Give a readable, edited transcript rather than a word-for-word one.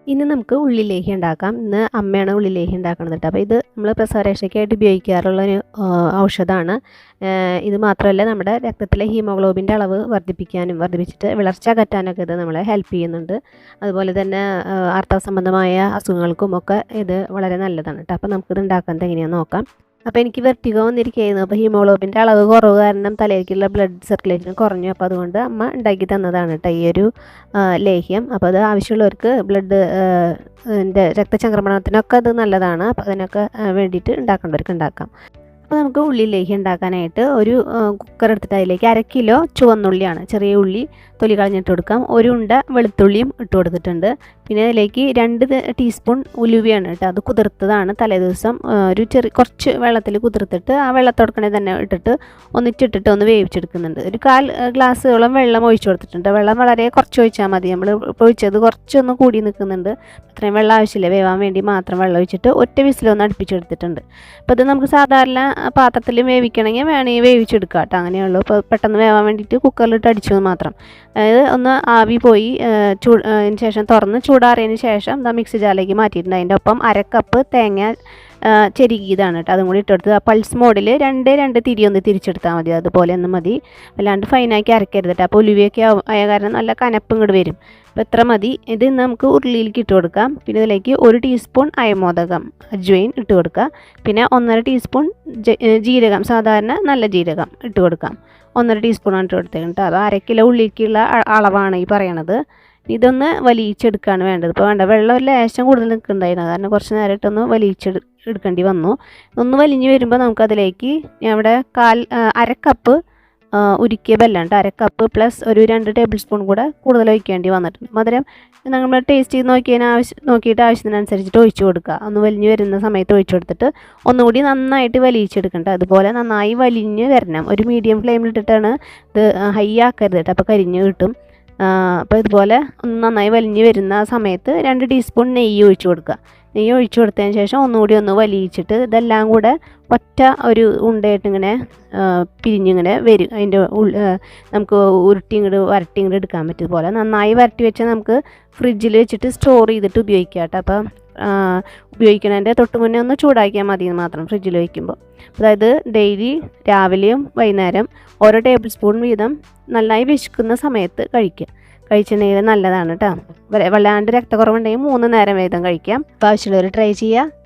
ഇന്ന് നമുക്ക് ഉള്ളി ലേഹ്യം ഉണ്ടാക്കാം. ഇന്ന് അമ്മയാണ് ഉള്ളി ലേഹ്യം ഉണ്ടാക്കുന്നത് കേട്ടോ. അപ്പോൾ ഇത് നമ്മൾ പ്രസവരക്ഷയ്ക്കായിട്ട് ഉപയോഗിക്കാറുള്ളൊരു ഔഷധമാണ്. ഇത് മാത്രമല്ല നമ്മുടെ രക്തത്തിലെ ഹീമോഗ്ലോബിൻ്റെ അളവ് വർദ്ധിപ്പിച്ചിട്ട് വിളർച്ച അകറ്റാനൊക്കെ ഇത് നമ്മളെ ഹെൽപ്പ് ചെയ്യുന്നുണ്ട്. അതുപോലെ തന്നെ ആർത്തവ സംബന്ധമായ അസുഖങ്ങൾക്കും ഒക്കെ ഇത് വളരെ നല്ലതാണ് കേട്ടോ. അപ്പോൾ നമുക്കിത് ഉണ്ടാക്കുന്നത് എങ്ങനെയാണെന്ന് നോക്കാം. അപ്പോൾ എനിക്ക് വെർട്ടിഗോ വന്നിരിക്കുകയായിരുന്നു. അപ്പോൾ ഹീമോഗ്ലോബിൻ്റെ അളവ് കുറവ് കാരണം തലയിലേക്കുള്ള ബ്ലഡ് സർക്കുലേഷൻ കുറഞ്ഞു. അപ്പോൾ അതുകൊണ്ട് അമ്മ ഉണ്ടാക്കി തന്നതാണ് കേട്ടോ ഈ ഒരു ലേഹ്യം. അപ്പോൾ അത് ആവശ്യമുള്ളവർക്ക് രക്തചംക്രമണത്തിനൊക്കെ അത് നല്ലതാണ്. അപ്പോൾ അതിനൊക്കെ വേണ്ടിയിട്ട് ഉണ്ടാക്കേണ്ടവർക്ക് ഉണ്ടാക്കാം. അപ്പോൾ നമുക്ക് ഉള്ളി ലേഹ്യം ഉണ്ടാക്കാനായിട്ട് ഒരു കുക്കർ എടുത്തിട്ട് അതിലേക്ക് 1/2 കിലോ ചുവന്നുള്ളിയാണ്, ചെറിയ ഉള്ളി തൊലി കളഞ്ഞിട്ട് കൊടുക്കാം. ഒരു ഉണ്ട വെളുത്തുള്ളിയും ഇട്ട് കൊടുത്തിട്ടുണ്ട്. പിന്നെ അതിലേക്ക് 2 ടീസ്പൂൺ ഉലുവയാണ് കേട്ടോ. അത് കുതിർത്തതാണ്, തലേദിവസം കുറച്ച് വെള്ളത്തിൽ കുതിർത്തിട്ട് ആ വെള്ളത്തോടക്കണേ തന്നെ ഇട്ടിട്ട് ഒന്നിച്ചിട്ടിട്ട് ഒന്ന് വേവിച്ചെടുക്കുന്നുണ്ട്. ഒരു 1/4 ഗ്ലാസ്സോളം വെള്ളം ഒഴിച്ചു കൊടുത്തിട്ടുണ്ട്. വെള്ളം വളരെ കുറച്ച് ഒഴിച്ചാൽ മതി. നമ്മൾ ഇപ്പോൾ ഒഴിച്ചത് കുറച്ചൊന്ന് കൂടി നിൽക്കുന്നുണ്ട്. അത്രയും വെള്ളം ആവശ്യമില്ല, വേവാൻ വേണ്ടി മാത്രം വെള്ളം ഒഴിച്ചിട്ട് ഒറ്റ വിസിലൊന്ന് അടുപ്പിച്ചെടുത്തിട്ടുണ്ട്. അപ്പോൾ ഇത് നമുക്ക് സാധാരണ പാത്രത്തിൽ വേവിക്കണമെങ്കിൽ വേണമെങ്കിൽ വേവിച്ചെടുക്കുക കേട്ടോ. അങ്ങനെയുള്ളൂ. ഇപ്പോൾ പെട്ടെന്ന് വേവാൻ വേണ്ടിയിട്ട് കുക്കറിലിട്ട് അടിച്ചു മാത്രം. അതായത് ഒന്ന് ആവി പോയി അതിന് ശേഷം തുറന്ന് ചൂടാറിയതിന് ശേഷം മിക്സി ജാറിലേക്ക് മാറ്റിയിട്ടുണ്ട്. അതിൻ്റെ ഒപ്പം 1/2 കപ്പ് തേങ്ങ ചെരുകിയതാണ് കേട്ടോ, അതും കൂടി ഇട്ടെടുത്ത് പൾസ് മോഡിൽ 2 തിരി ഒന്ന് തിരിച്ചെടുത്താൽ മതി. അതുപോലെ ഒന്ന് മതി, അല്ലാണ്ട് ഫൈനാക്കി അരക്കരുത് കേട്ടോ. അപ്പോൾ ഉലുവയൊക്കെ ആയ കാരണം നല്ല കനപ്പ് ഇങ്ങോട്ട് വരും. അപ്പോൾ എത്ര മതി. ഇത് നമുക്ക് ഉരുളിയിലേക്ക് ഇട്ട് കൊടുക്കാം. പിന്നെ ഇതിലേക്ക് 1 ടീസ്പൂൺ അയമോദകം അജ്വൈൻ ഇട്ട് കൊടുക്കുക. പിന്നെ 1/2 ടീസ്പൂൺ ജീരകം, സാധാരണ നല്ല ജീരകം ഇട്ട് കൊടുക്കാം. 1/2 ടീസ്പൂണാണ് ഇട്ട് കൊടുത്തേക്കുന്നത് കേട്ടോ. അത് 1/2 കിലോ ഉള്ളിലേക്കുള്ള അളവാണ് ഈ പറയണത്. ഇതൊന്ന് വലിയിച്ചെടുക്കുകയാണ് വേണ്ടത്. ഇപ്പോൾ വെള്ളം ഒരു ലേശം കൂടുതൽ നിൽക്കുന്നുണ്ടായിരുന്നു, കാരണം കുറച്ച് നേരമായിട്ടൊന്ന് വലിയിച്ചെടുക്കേണ്ടി വന്നു. ഒന്ന് വലിഞ്ഞ് വരുമ്പോൾ നമുക്കതിലേക്ക് ഇവിടെ 1/2 കപ്പ് ഉരുക്കിയ ബെല്ലാണ് കേട്ടോ. 1/2 കപ്പ് പ്ലസ് ഒരു 2 ടേബിൾ സ്പൂൺ കൂടെ കൂടുതൽ ഒഴിക്കേണ്ടി വന്നിട്ടുണ്ട്. മധുരം നമ്മൾ ടേസ്റ്റ് ചെയ്ത് നോക്കിയിട്ട് ആവശ്യത്തിനനുസരിച്ചിട്ട് ഒഴിച്ചു കൊടുക്കുക. ഒന്ന് വലിഞ്ഞ് വരുന്ന സമയത്ത് ഒഴിച്ചു കൊടുത്തിട്ട് ഒന്നുകൂടി നന്നായിട്ട് വലിയിച്ചെടുക്കണ്ട. അതുപോലെ നന്നായി വലിഞ്ഞ് വരണം. ഒരു മീഡിയം ഫ്ലെയിമിലിട്ടിട്ടാണ് ഇത്, ഹൈ ആക്കരുത് കേട്ടോ, അപ്പോൾ കരിഞ്ഞ് കിട്ടും. അപ്പോൾ ഇതുപോലെ ഒന്ന് നന്നായി വലിഞ്ഞ് വരുന്ന സമയത്ത് 2 ടീസ്പൂൺ നെയ്യ് ഒഴിച്ചു കൊടുക്കുക. നെയ്യ് ഒഴിച്ചു കൊടുത്തതിന് ശേഷം ഒന്നുകൂടി ഒന്ന് വലിയിച്ചിട്ട് ഇതെല്ലാം കൂടെ ഒറ്റ ഒരു ഉണ്ടയായിട്ട് ഇങ്ങനെ പിരിഞ്ഞിങ്ങനെ വരും. അതിൻ്റെ നമുക്ക് വരട്ടി ഇങ്ങോട്ട് എടുക്കാൻ പറ്റിയ പോലെ നന്നായി വരട്ടി വെച്ചാൽ നമുക്ക് ഫ്രിഡ്ജിൽ വെച്ചിട്ട് സ്റ്റോർ ചെയ്തിട്ട് ഉപയോഗിക്കാം കേട്ടോ. അപ്പം ഉപയോഗിക്കുന്നതിൻ്റെ തൊട്ട് മുന്നേ ഒന്ന് ചൂടാക്കിയാൽ മതി മാത്രം ഫ്രിഡ്ജിൽ വയ്ക്കുമ്പോൾ. അതായത് ഡെയിലി രാവിലെയും വൈകുന്നേരം ഓരോ ടേബിൾ സ്പൂൺ വീതം നന്നായി വിശക്കുന്ന സമയത്ത് കഴിച്ചിട്ടുണ്ടെങ്കിൽ നല്ലതാണ് കേട്ടോ. വല്ലാണ്ട് രക്തക്കുറവുണ്ടെങ്കിൽ 3 നേരം വീതം കഴിക്കാം. അപ്പോൾ ആവശ്യമുള്ളവർ ട്രൈ ചെയ്യുക.